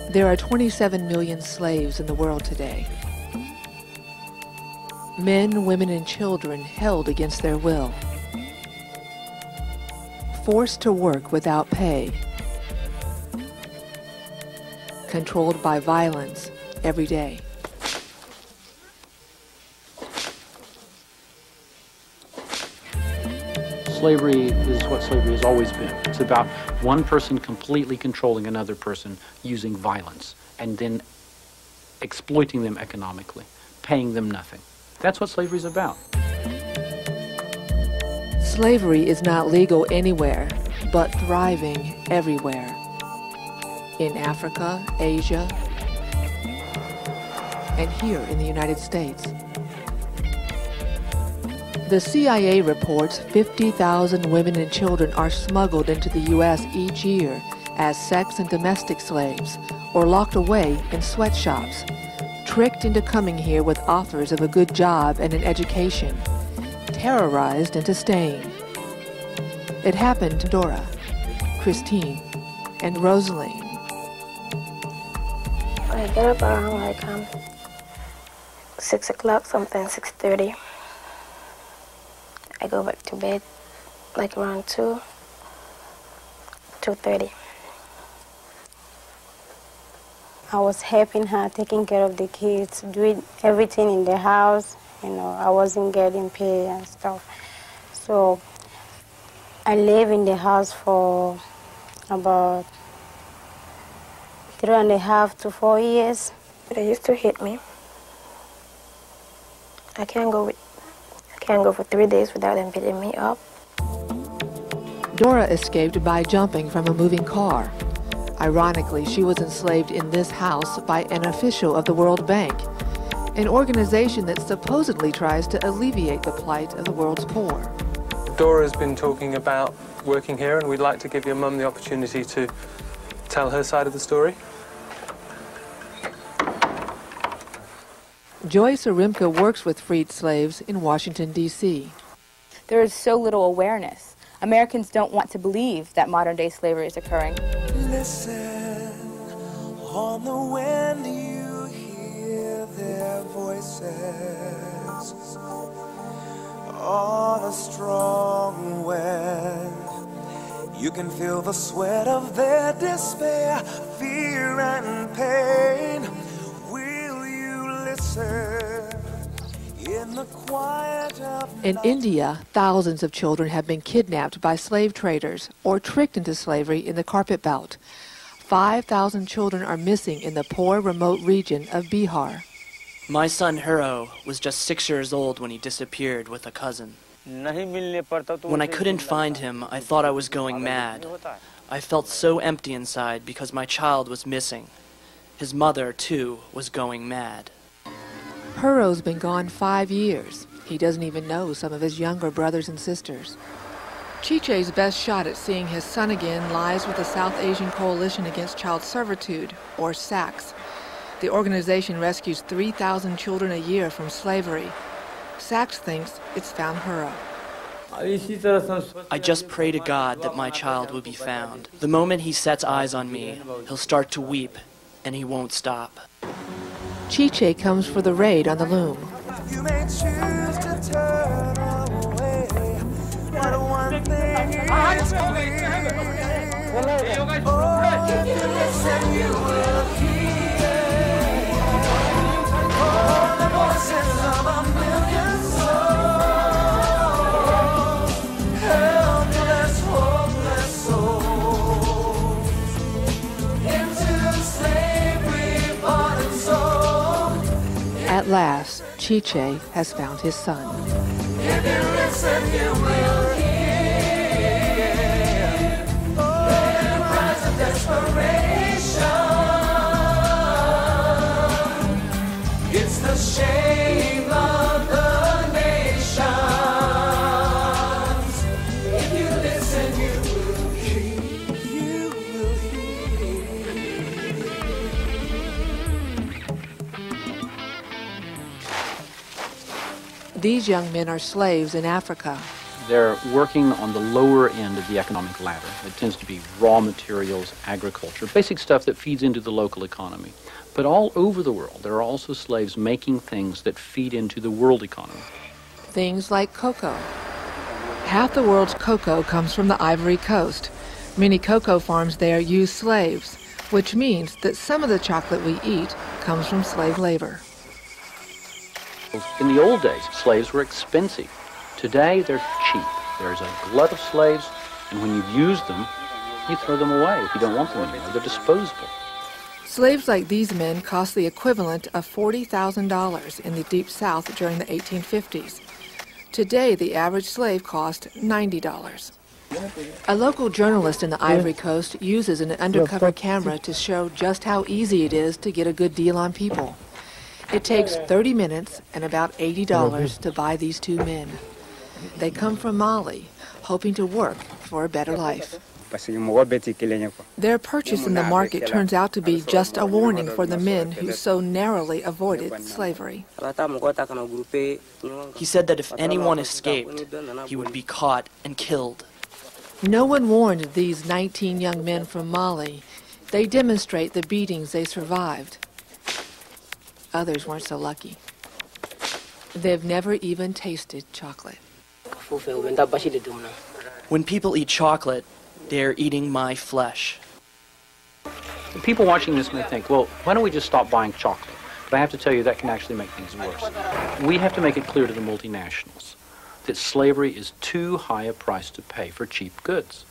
There are 27 million slaves in the world today. Men, women, and children held against their will. Forced to work without pay. Controlled by violence every day. Slavery is what slavery has always been. It's about one person completely controlling another person using violence and then exploiting them economically, paying them nothing. That's what slavery is about. Slavery is not legal anywhere, but thriving everywhere. In Africa, Asia, and here in the United States. The CIA reports 50,000 women and children are smuggled into the U.S. each year as sex and domestic slaves, or locked away in sweatshops, tricked into coming here with offers of a good job and an education, terrorized into staying. It happened to Dora, Christine, and Rosaline. I get up around like 6 o'clock, something 6:30. I go back to bed like around 2:30. I was helping her, taking care of the kids, doing everything in the house. You know, I wasn't getting paid and stuff. So I lived in the house for about 3.5 to 4 years. They used to hit me. I can't go for 3 days without them beating me up. Dora escaped by jumping from a moving car. Ironically, she was enslaved in this house by an official of the World Bank, an organization that supposedly tries to alleviate the plight of the world's poor. Dora's been talking about working here, and we'd like to give your mum the opportunity to tell her side of the story. Joyce Arimka works with freed slaves in Washington, D.C. There is so little awareness. Americans don't want to believe that modern-day slavery is occurring. Listen, on the wind you hear their voices. On a strong wind, you can feel the sweat of their despair, fear and pain. Will you listen in the quiet of In India, thousands of children have been kidnapped by slave traders or tricked into slavery in the carpet belt. 5,000 children are missing in the poor, remote region of Bihar. My son Hero was just 6 years old when he disappeared with a cousin. When I couldn't find him, I thought I was going mad. I felt so empty inside because my child was missing. His mother, too, was going mad. Huro's been gone 5 years. He doesn't even know some of his younger brothers and sisters. Chiche's best shot at seeing his son again lies with the South Asian Coalition Against Child Servitude, or SACS. The organization rescues 3,000 children a year from slavery. SACS thinks it's found Huro. I just pray to God that my child will be found. The moment he sets eyes on me, he'll start to weep, and he won't stop. Chiche comes for the raid on the loom. you may choose to turn away, but one thing is clear. Oh, if you listen, you will hear all the voices of a million souls, helpless, hopeless souls, into slavery, bought and sold. At last, Chiche has found his son. If you listen, you will hear their cries of desperation. It's the shame of the nations. If you listen, you will hear. You will These young men are slaves in Africa. They're working on the lower end of the economic ladder. It tends to be raw materials, agriculture, basic stuff that feeds into the local economy. But all over the world, there are also slaves making things that feed into the world economy. Things like cocoa. Half the world's cocoa comes from the Ivory Coast. Many cocoa farms there use slaves, which means that some of the chocolate we eat comes from slave labor. In the old days, slaves were expensive. Today, they're cheap. There's a glut of slaves, and when you've used them, you throw them away if you don't want them anymore. They're disposable. Slaves like these men cost the equivalent of $40,000 in the Deep South during the 1850s. Today, the average slave cost $90. A local journalist in the Ivory Coast uses an undercover camera to show just how easy it is to get a good deal on people. It takes 30 minutes and about $80 to buy these two men. They come from Mali, hoping to work for a better life. Their purchase in the market turns out to be just a warning for the men who so narrowly avoided slavery. He said that if anyone escaped, he would be caught and killed. No one warned these 19 young men from Mali. They demonstrate the beatings they survived. Others weren't so lucky. They've never even tasted chocolate. When people eat chocolate, they're eating my flesh. The people watching this may think, well, why don't we just stop buying chocolate? But I have to tell you, that can actually make things worse. We have to make it clear to the multinationals that slavery is too high a price to pay for cheap goods.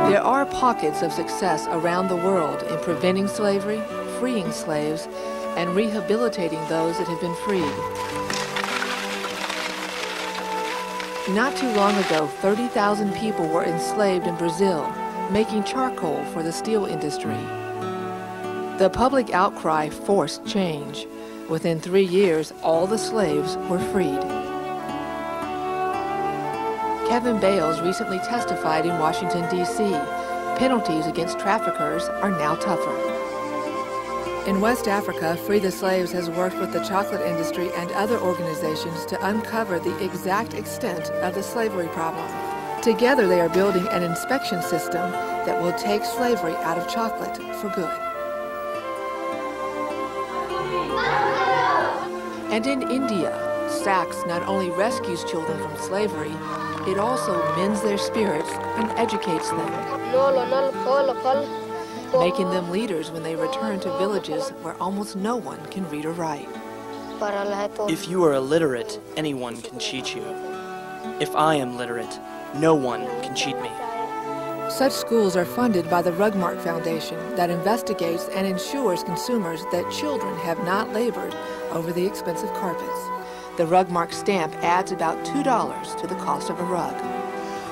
There are pockets of success around the world in preventing slavery, freeing slaves, and rehabilitating those that have been freed. Not too long ago, 30,000 people were enslaved in Brazil, making charcoal for the steel industry. The public outcry forced change. Within 3 years, all the slaves were freed. Kevin Bales recently testified in Washington, D.C. Penalties against traffickers are now tougher. In West Africa, Free the Slaves has worked with the chocolate industry and other organizations to uncover the exact extent of the slavery problem. Together, they are building an inspection system that will take slavery out of chocolate for good. And in India, Saks not only rescues children from slavery, it also mends their spirits and educates them, making them leaders when they return to villages where almost no one can read or write. If you are illiterate, anyone can cheat you. If I am literate, no one can cheat me. Such schools are funded by the Rugmark Foundation that investigates and ensures consumers that children have not labored over the expensive carpets. The Rugmark stamp adds about $2 to the cost of a rug.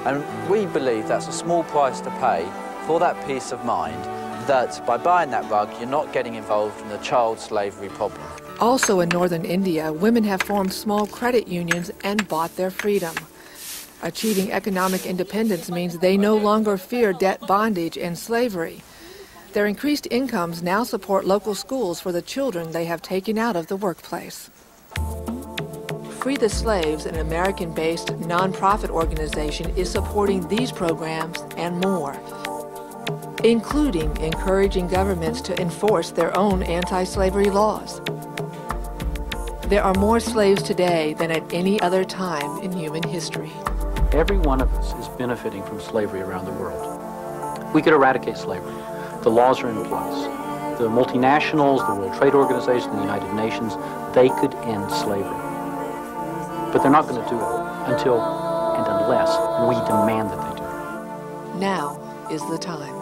And we believe that's a small price to pay for that peace of mind, that by buying that rug, you're not getting involved in the child slavery problem. Also in northern India, women have formed small credit unions and bought their freedom. Achieving economic independence means they no longer fear debt bondage and slavery. Their increased incomes now support local schools for the children they have taken out of the workplace. Free the Slaves, an American-based nonprofit organization, is supporting these programs and more, including encouraging governments to enforce their own anti-slavery laws. There are more slaves today than at any other time in human history. Every one of us is benefiting from slavery around the world. We could eradicate slavery. The laws are in place. The multinationals, the World Trade Organization, the United Nations, they could end slavery. But they're not going to do it until and unless we demand that they do it. Now is the time.